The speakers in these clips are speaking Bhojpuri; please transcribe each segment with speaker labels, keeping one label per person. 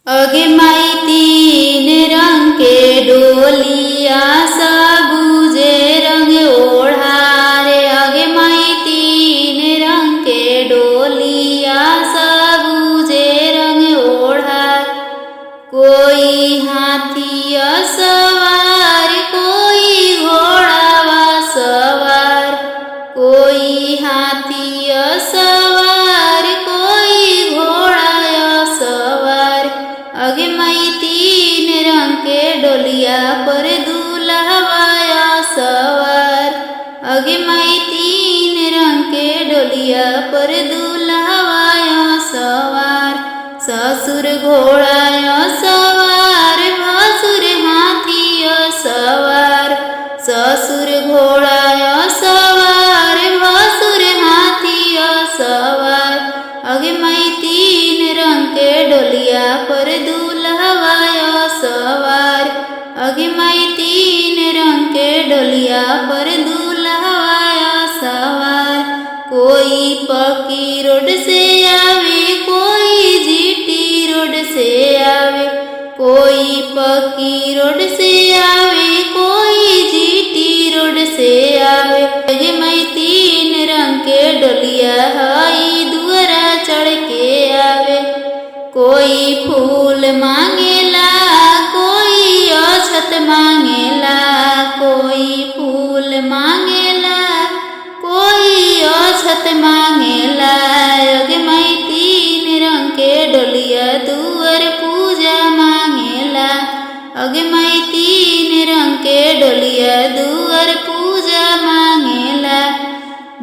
Speaker 1: अगे माई तीन रंग के डोलिया सबूजे रंग ओढ़ारे। अगे माई तीन रंग के डोलिया सबूजे रंग ओढ़ार। कोई हाथिया सवार कोई घोड़ावा सवार। कोई हाथिया सवार कोई घोड़ा सवार। अगे माई तीन रंग के डोलिया पर दूल्हवाया सवार। अगे माई तीन रंग के डोलिया पर दूल्हवाया सवार। ससुर घोड़ाया सवार भसुर हाथिया सवार। ससुर घोड़ाया सवार भसुर हाथिया सवार। अगे माई तीन रंग के डोलिया पर दूल्हवाया सवार। अगे माई तीन रंग के डोलिया पर दूल्हवाया सवार। कोई पक्की रोड से आवे कोई जीटी रोड से आवे। कोई पक्की रोड से आवे कोई जीटी रोड से आवे। अगे माई तीन रंग के डोलिया हई दुआरा चढ़ के आवे। कोई फूल मांगेला कोई अछत मांगेला। कोई फूल मांगेला कोई अछत मांगेला। अगे माई तीन रंग के डोलिया दुआर पूजा मांगेला। अगे माई तीन रंग के डोलिया दुआर पूजा मांगेला।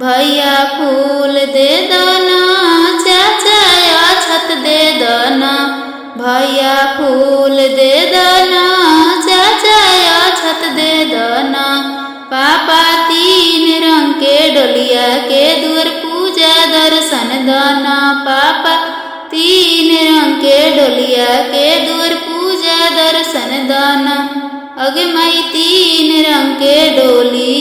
Speaker 1: भैया फूल दे दना चाचा अछत दे दना। भैया फूल दे दना चाचा अछत दे दना। पापा तीन रंग के डोलिया के दुआर पूजा दर्शन दना। पापा तीन रंग के डोलिया के दुआर पूजा दर्शन दना। अगे माई तीन रंग के डोली